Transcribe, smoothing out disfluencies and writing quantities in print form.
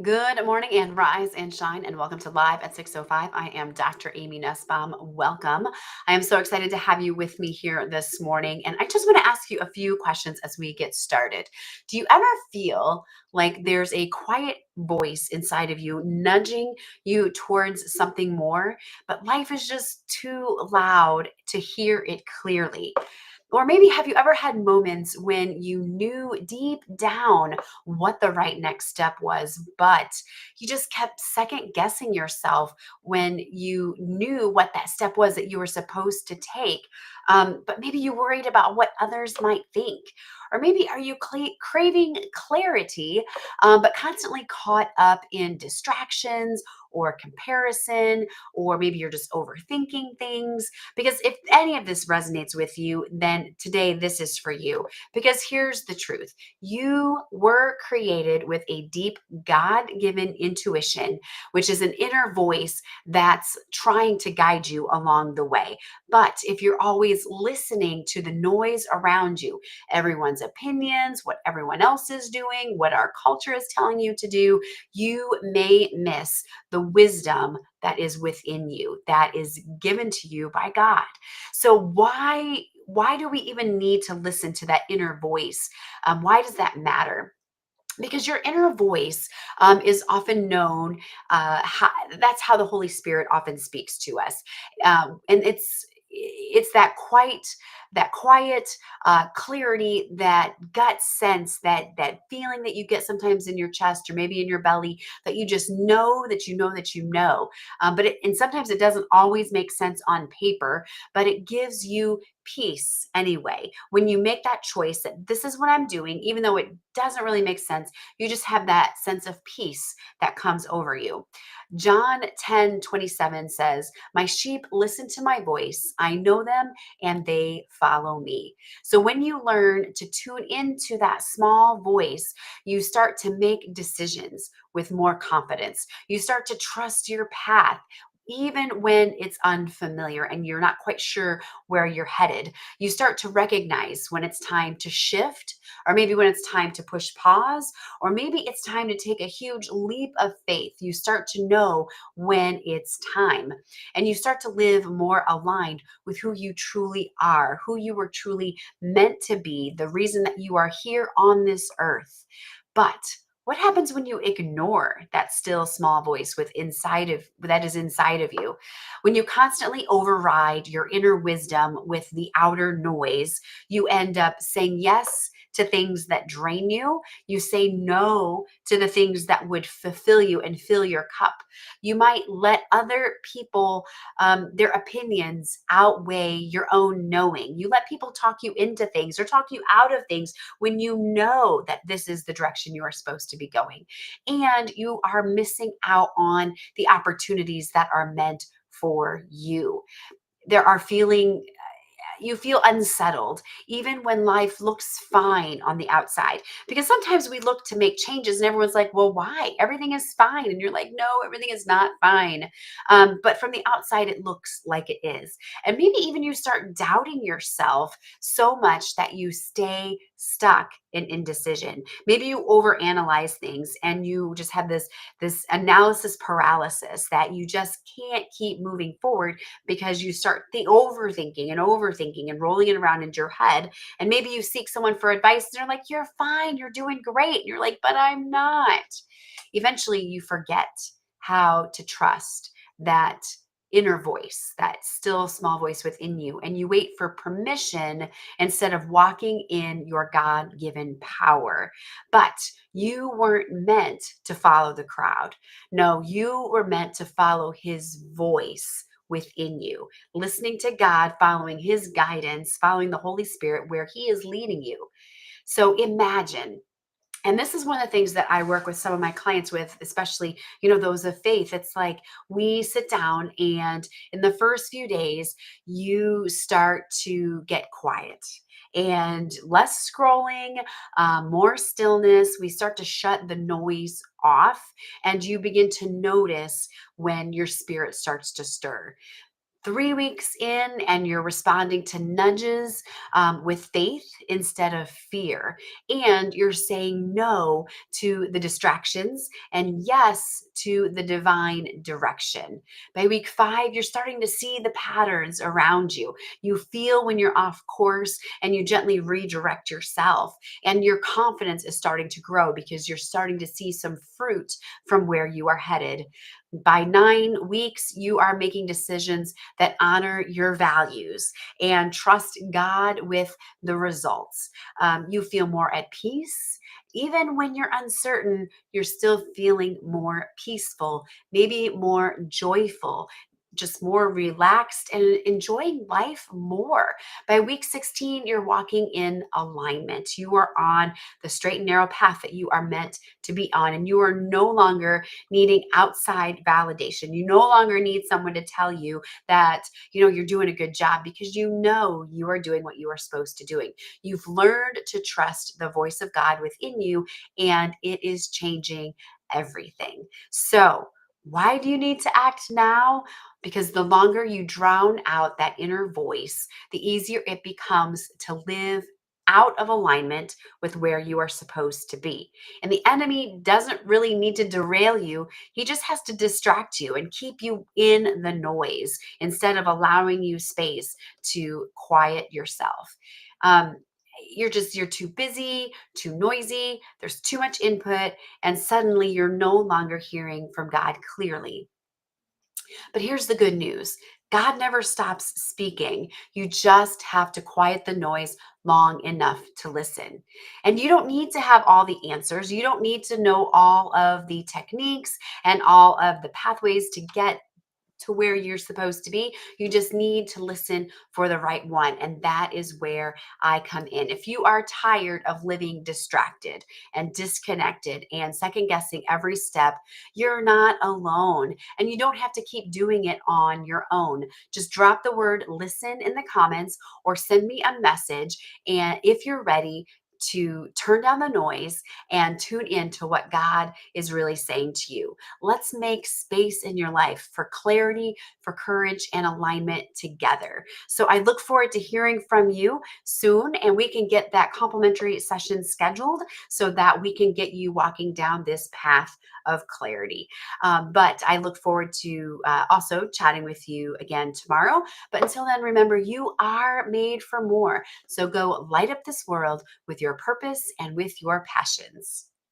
Good morning and rise and shine, and welcome to Live at 6:05. I am Dr. Amy Nussbaum. Welcome. I am so excited to have you with me here this morning. And I just want to ask you a few questions as we get started. Do you ever feel like there's a quiet voice inside of you nudging you towards something more, but life is just too loud to hear it clearly? Or maybe have you ever had moments when you knew deep down what the right next step was, but you just kept second guessing yourself when you knew what that step was that you were supposed to take? But maybe you worried about what others might think. Or maybe are you craving clarity, but constantly caught up in distractions or comparison, or maybe you're just overthinking things? Because if any of this resonates with you, then today this is for you. Because here's the truth: you were created with a deep God given intuition, which is an inner voice that's trying to guide you along the way. But if you're always listening to the noise around you, everyone's opinions, what everyone else is doing, what our culture is telling you to do, you may miss the wisdom that is within you, that is given to you by God. So why do we even need to listen to that inner voice? Why does that matter? Because your inner voice is often known. That's how the Holy Spirit often speaks to us, and it's that quiet clarity, that gut sense, that feeling that you get sometimes in your chest or maybe in your belly, that you just know that you know that you know. And sometimes it doesn't always make sense on paper, but it gives you peace anyway. When you make that choice that this is what I'm doing, even though it doesn't really make sense, you just have that sense of peace that comes over you. John 10:27 says, "My sheep listen to my voice. I know them and they follow me." So when you learn to tune into that small voice, you start to make decisions with more confidence. You start to trust your path, even when it's unfamiliar and you're not quite sure where you're headed. You start to recognize when it's time to shift, or maybe when it's time to push pause, or maybe it's time to take a huge leap of faith. You start to know when it's time, and you start to live more aligned with who you truly are, who you were truly meant to be, the reason that you are here on this earth. But what happens when you ignore that still small voice that is inside of you? When you constantly override your inner wisdom with the outer noise, you end up saying yes to things that drain you. You say no to the things that would fulfill you and fill your cup. You might let other people, their opinions outweigh your own knowing. You let people talk you into things or talk you out of things when you know that this is the direction you are supposed to be going. And you are missing out on the opportunities that are meant for you. There are feeling You feel unsettled even when life looks fine on the outside, because sometimes we look to make changes and everyone's like, well, why? Everything is fine. And you're like, no, everything is not fine. But from the outside it looks like it is. And maybe even you start doubting yourself so much that you stay stuck in indecision. Maybe you overanalyze things and you just have this analysis paralysis that you just can't keep moving forward, because you start overthinking and overthinking and rolling it around in your head. And maybe you seek someone for advice and they're like, you're fine, you're doing great. And you're like, but I'm not. Eventually, you forget how to trust that inner voice, that still small voice within you, and you wait for permission instead of walking in your God given power. But you weren't meant to follow the crowd. No, you were meant to follow his voice within you, listening to God, following his guidance, following the Holy Spirit where he is leading you. So imagine, and this is one of the things that I work with some of my clients with, especially, those of faith. It's like we sit down and in the first few days, you start to get quiet and less scrolling, more stillness. We start to shut the noise off, and you begin to notice when your spirit starts to stir. 3 weeks in and you're responding to nudges with faith instead of fear. And you're saying no to the distractions and yes to the divine direction. By week 5, you're starting to see the patterns around you. You feel when you're off course and you gently redirect yourself. And your confidence is starting to grow because you're starting to see some fruit from where you are headed. By 9 weeks, you are making decisions that honor your values and trust God with the results. You feel more at peace. Even when you're uncertain, you're still feeling more peaceful, maybe more joyful, just more relaxed and enjoying life more. By week 16, you're walking in alignment. You are on the straight and narrow path that you are meant to be on, and you are no longer needing outside validation. You no longer need someone to tell you that, you're doing a good job because you are doing what you are supposed to doing. You've learned to trust the voice of God within you and it is changing everything. So, why do you need to act now? Because the longer you drown out that inner voice, the easier it becomes to live out of alignment with where you are supposed to be. And the enemy doesn't really need to derail you. He just has to distract you and keep you in the noise instead of allowing you space to quiet yourself. Um, you're too busy, too noisy, there's too much input, and suddenly you're no longer hearing from God clearly. But here's the good news. God never stops speaking. You just have to quiet the noise long enough to listen. And you don't need to have all the answers. You don't need to know all of the techniques and all of the pathways to get to where you're supposed to be. You just need to listen for the right one. And that is where I come in. If you are tired of living distracted and disconnected and second guessing every step, you're not alone. And you don't have to keep doing it on your own. Just drop the word listen in the comments or send me a message. And if you're ready, to turn down the noise and tune in to what God is really saying to you. Let's make space in your life for clarity, for courage, and alignment together. So I look forward to hearing from you soon, and we can get that complimentary session scheduled so that we can get you walking down this path of clarity. But I look forward to also chatting with you again tomorrow. But until then, remember, you are made for more. So go light up this world with your purpose and with your passions.